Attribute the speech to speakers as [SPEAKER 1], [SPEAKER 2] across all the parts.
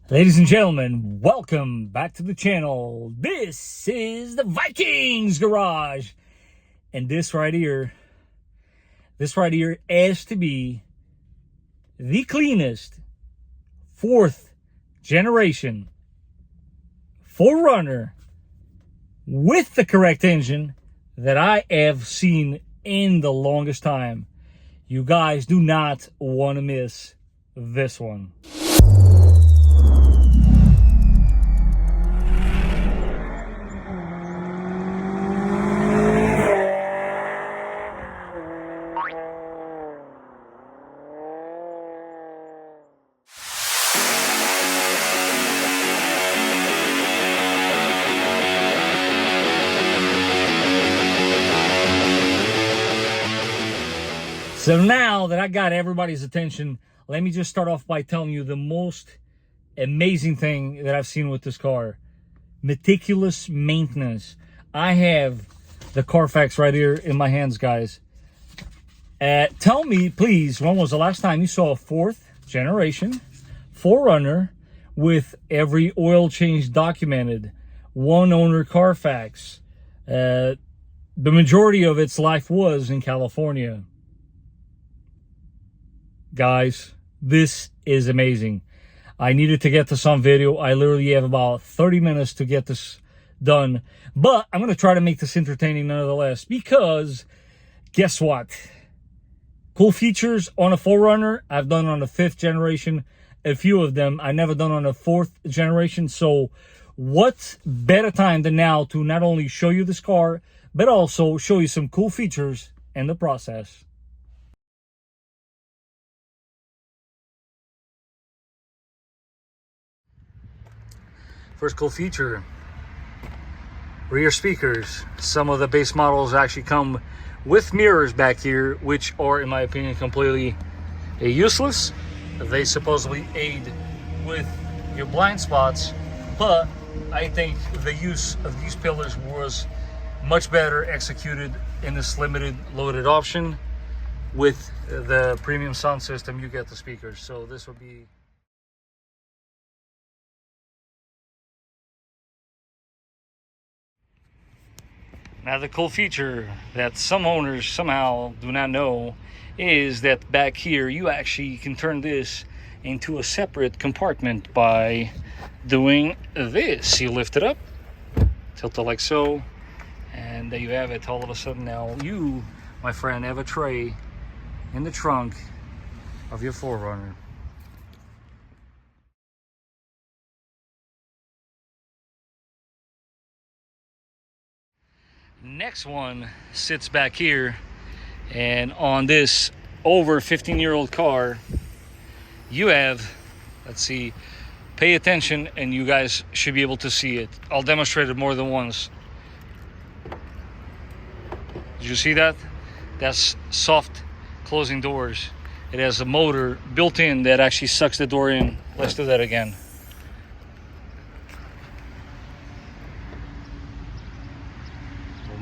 [SPEAKER 1] Ladies and gentlemen, welcome back to the channel. This is the Vikings garage. And this right here has to be the cleanest 4th generation 4Runner with the correct engine that I have seen in the longest time. You guys do not want to miss this one. So now that I got everybody's attention, let me just start off by telling you the most amazing thing that I've seen with this car. Meticulous maintenance. I have the Carfax right here in my hands, guys. Tell me, please, when was the last time you saw a 4th generation 4Runner with every oil change documented? One owner Carfax. The majority of its life was in California. Guys, this is amazing. I needed to get this on video. I literally have about 30 minutes to get this done. But I'm going to try to make this entertaining nonetheless. Because, guess what? Cool features on a 4Runner. I've done on the 5th generation. A few of them. I never done on a 4th generation. So, what better time than now to not only show you this car, but also show you some cool features in the process. First cool feature, rear speakers. Some of the base models actually come with mirrors back here, which are, in my opinion, completely useless. They supposedly aid with your blind spots, but I think the use of these pillars was much better executed in this limited loaded option. With the premium sound system, you get the speakers. So this would be... Now, the cool feature that some owners somehow do not know is that back here you actually can turn this into a separate compartment by doing this. You lift it up, tilt it like so, and there you have it. All of a sudden now you, my friend, have a tray in the trunk of your 4Runner. Next one sits back here, and on this over 15-year-old car you have, let's see, pay attention and you guys should be able to see it. I'll demonstrate it more than once. Did you see that? That's soft closing doors. It has a motor built in that actually sucks the door in. Let's do that again.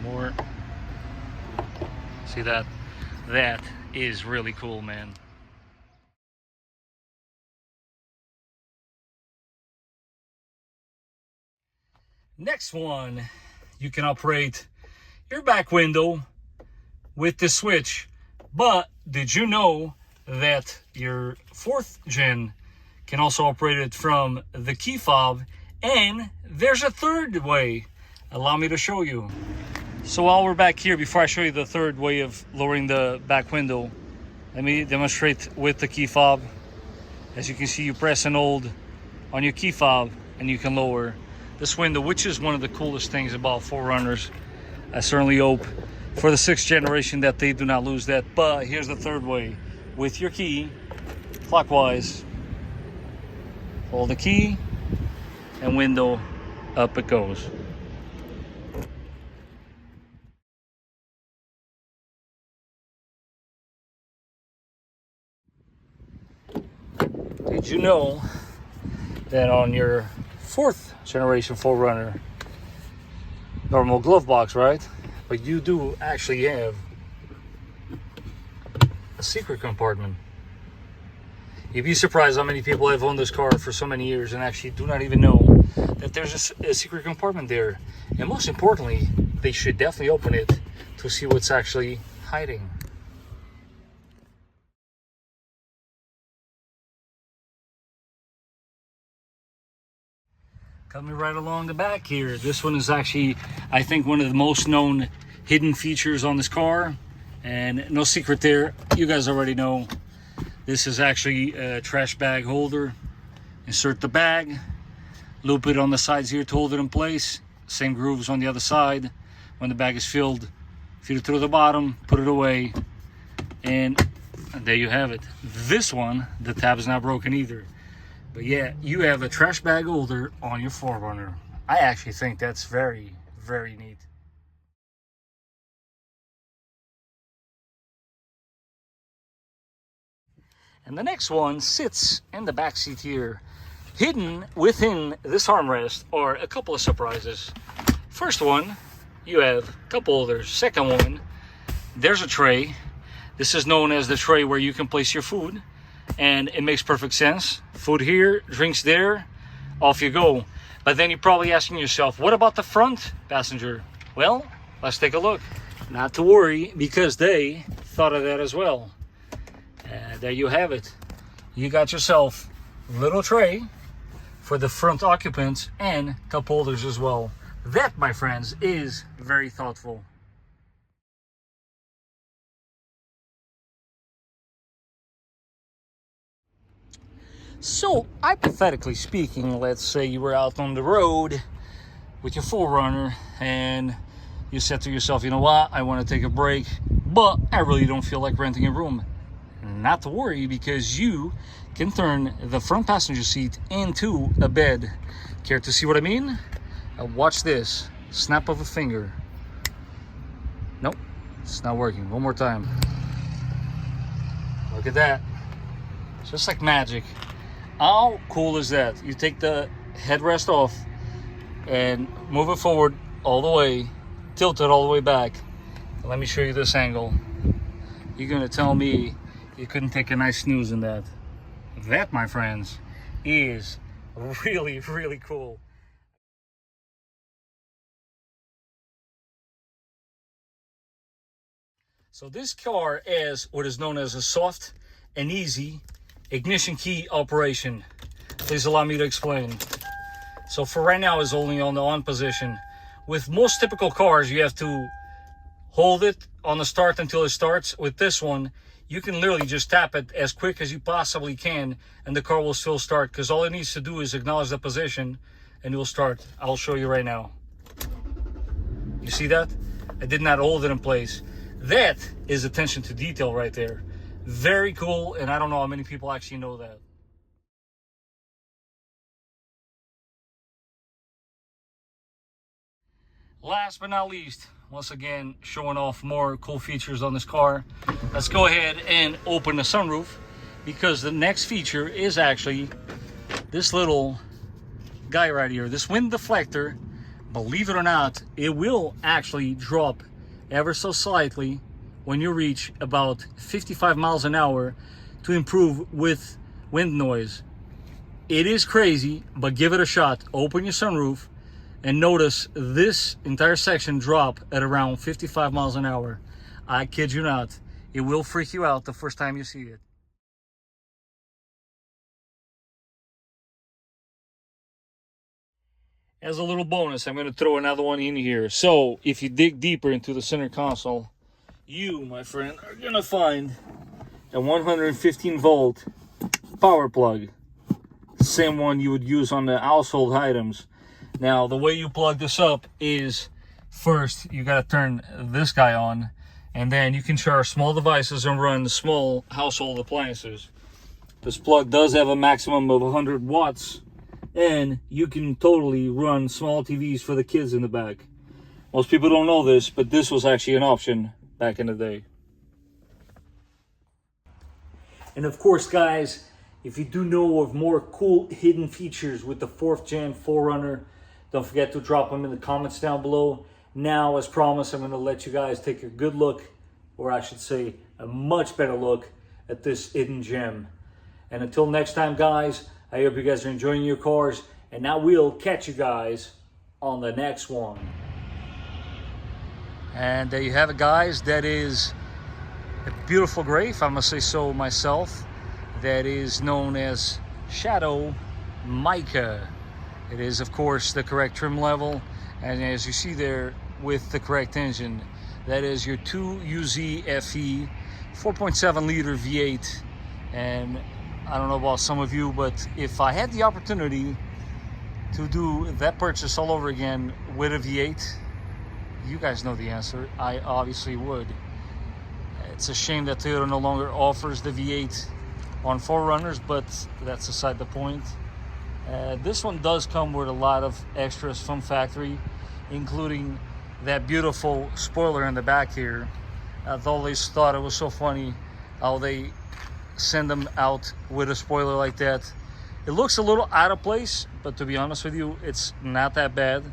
[SPEAKER 1] More. See that? That is really cool, man. Next one, you can operate your back window with the switch. But did you know that your 4th gen can also operate it from the key fob? And there's a third way. Allow me to show you. So while we're back here, before I show you the third way of lowering the back window, let me demonstrate with the key fob. As you can see, you press and hold on your key fob and you can lower this window, which is one of the coolest things about 4Runners. I certainly hope for the 6th generation that they do not lose that. But here's the third way. With your key, clockwise, hold the key and window, up it goes. Did you know that on your 4th generation 4Runner, normal glove box, right? But you do actually have a secret compartment. You'd be surprised how many people have owned this car for so many years and actually do not even know that there's a secret compartment there. And most importantly, they should definitely open it to see what's actually hiding. Coming right along the back here, this one is actually, I think, one of the most known hidden features on this car. And no secret there, you guys already know. This is actually a trash bag holder. Insert the bag, loop it on the sides here to hold it in place. Same grooves on the other side. When the bag is filled, feed it through the bottom, put it away, and there you have it. This one, the tab is not broken either. But yeah, you have a trash bag holder on your 4Runner. I actually think that's very, very neat. And the next one sits in the back seat here. Hidden within this armrest are a couple of surprises. First one, you have cup holders. Second one, there's a tray. This is known as the tray where you can place your food. And it makes perfect sense. Food here, drinks there, off you go. But then you're probably asking yourself, what about the front passenger? Well, let's take a look. Not to worry, because they thought of that as well. There you have it. You got yourself a little tray for the front occupants and cup holders as well. That, my friends, is very thoughtful. So, hypothetically speaking, let's say you were out on the road with your 4Runner and you said to yourself, you know what, I want to take a break, but I really don't feel like renting a room. Not to worry, because you can turn the front passenger seat into a bed. Care to see what I mean? Watch this. Snap of a finger. Nope, it's not working. One more time. Look at that. Just like magic. How cool is that? You take the headrest off and move it forward all the way, tilt it all the way back. Let me show you this angle. You're gonna tell me you couldn't take a nice snooze in that. That, my friends, is really, really cool. So this car is what is known as a soft and easy ignition key operation. Please allow me to explain. So for right now, it's only on the on position. With most typical cars, you have to hold it on the start until it starts. With this one, you can literally just tap it as quick as you possibly can and the car will still start, because all it needs to do is acknowledge the position and it will start. I'll show you right now. You see that? I did not hold it in place. That is attention to detail right there. Very cool, and I don't know how many people actually know that. Last but not least, once again, showing off more cool features on this car. Let's go ahead and open the sunroof, because the next feature is actually this little guy right here. This wind deflector, believe it or not, it will actually drop ever so slightly when you reach about 55 miles an hour to improve with wind noise. It is crazy, but give it a shot. Open your sunroof and notice this entire section drop at around 55 miles an hour. I kid you not. It will freak you out the first time you see it. As a little bonus, I'm going to throw another one in here. So if you dig deeper into the center console, you, my friend, are going to find a 115 volt power plug. Same one you would use on the household items. Now, the way you plug this up is, first, you got to turn this guy on, and then you can charge small devices and run small household appliances. This plug does have a maximum of 100 watts, and you can totally run small TVs for the kids in the back. Most people don't know this, but this was actually an option back in the day. And of course, guys, if you do know of more cool hidden features with the 4th gen 4Runner, don't forget to drop them in the comments down below. Now, as promised, I'm going to let you guys take a good look, or I should say a much better look, at this hidden gem. And until next time, guys, I hope you guys are enjoying your cars. And I will catch you guys on the next one. And there you have it, guys. That is a beautiful gray, if I must say so myself, that is known as Shadow Mica. It is, of course, the correct trim level, and as you see there, with the correct engine, that is your 2UZ FE 4.7 liter V8. And I don't know about some of you, but if I had the opportunity to do that purchase all over again with a V8, you guys know the answer. I obviously would. It's a shame that Toyota no longer offers the V8 on 4Runners, but that's aside the point. This one does come with a lot of extras from factory, including that beautiful spoiler in the back here. I've always thought it was so funny how they send them out with a spoiler like that. It looks a little out of place, but to be honest with you, it's not that bad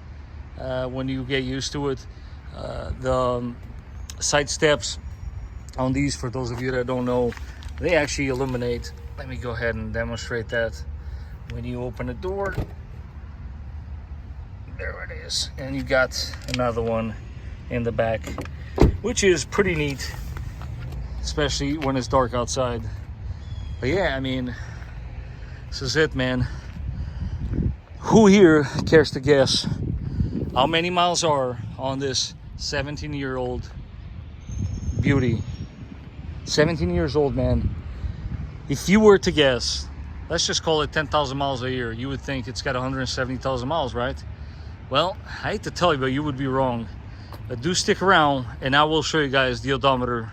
[SPEAKER 1] when you get used to it. The side steps on these, for those of you that don't know, they actually illuminate. Let me go ahead and demonstrate that. When you open the door, there it is, and you got another one in the back, which is pretty neat, especially when it's dark outside. But yeah, I mean, this is it, man. Who here cares to guess how many miles are on this 17-year-old beauty? 17 years old, man. If you were to guess, let's just call it 10,000 miles a year, you would think it's got 170,000 miles, right? Well, I hate to tell you, but you would be wrong. But do stick around, and I will show you guys the odometer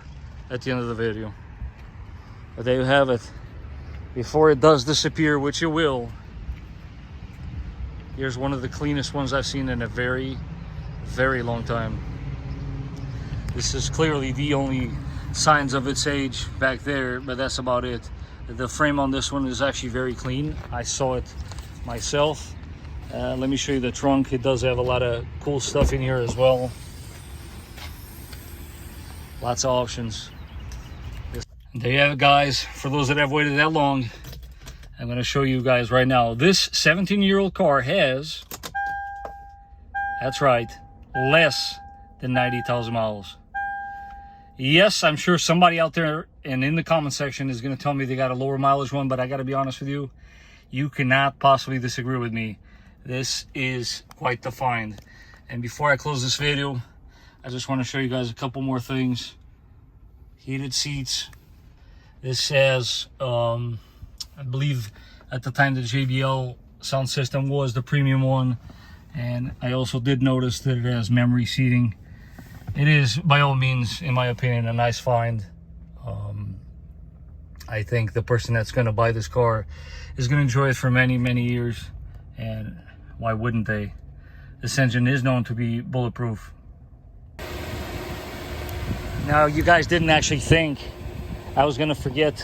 [SPEAKER 1] at the end of the video. But there you have it. Before it does disappear, which it will, here's one of the cleanest ones I've seen in a very, very long time. This is clearly the only signs of its age back there, but that's about it. The frame on this one is actually very clean. I saw it myself. Let me show you the trunk. It does have a lot of cool stuff in here as well. Lots of options. There you have it, guys. For those that have waited that long, I'm going to show you guys right now. This 17-year-old car has, that's right, less than 90,000 miles. Yes, I'm sure somebody out there and in the comment section is going to tell me they got a lower mileage one, but I got to be honest with you, you cannot possibly disagree with me. This is quite the find. And before I close this video, I just want to show you guys a couple more things. Heated seats. This has, I believe at the time the JBL sound system was the premium one. And I also did notice that it has memory seating. It is, by all means, in my opinion, a nice find. I think the person that's going to buy this car is going to enjoy it for many, many years. And why wouldn't they? This engine is known to be bulletproof. Now, you guys didn't actually think I was going to forget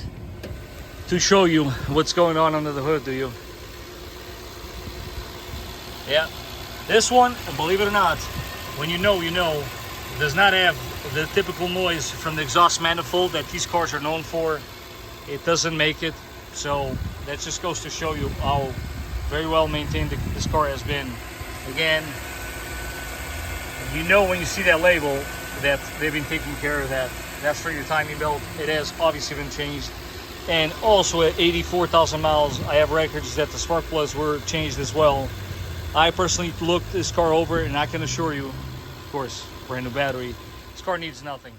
[SPEAKER 1] to show you what's going on under the hood, do you? Yeah. This one, believe it or not, when you know, you know. Does not have the typical noise from the exhaust manifold that these cars are known for. It doesn't make it, so that just goes to show you how very well maintained this car has been. Again, you know when you see that label that they've been taking care of that. That's for your timing belt. It has obviously been changed. And also at 84,000 miles, I have records that the spark plugs were changed as well. I personally looked this car over, and I can assure you, of course, brand new battery, this car needs nothing.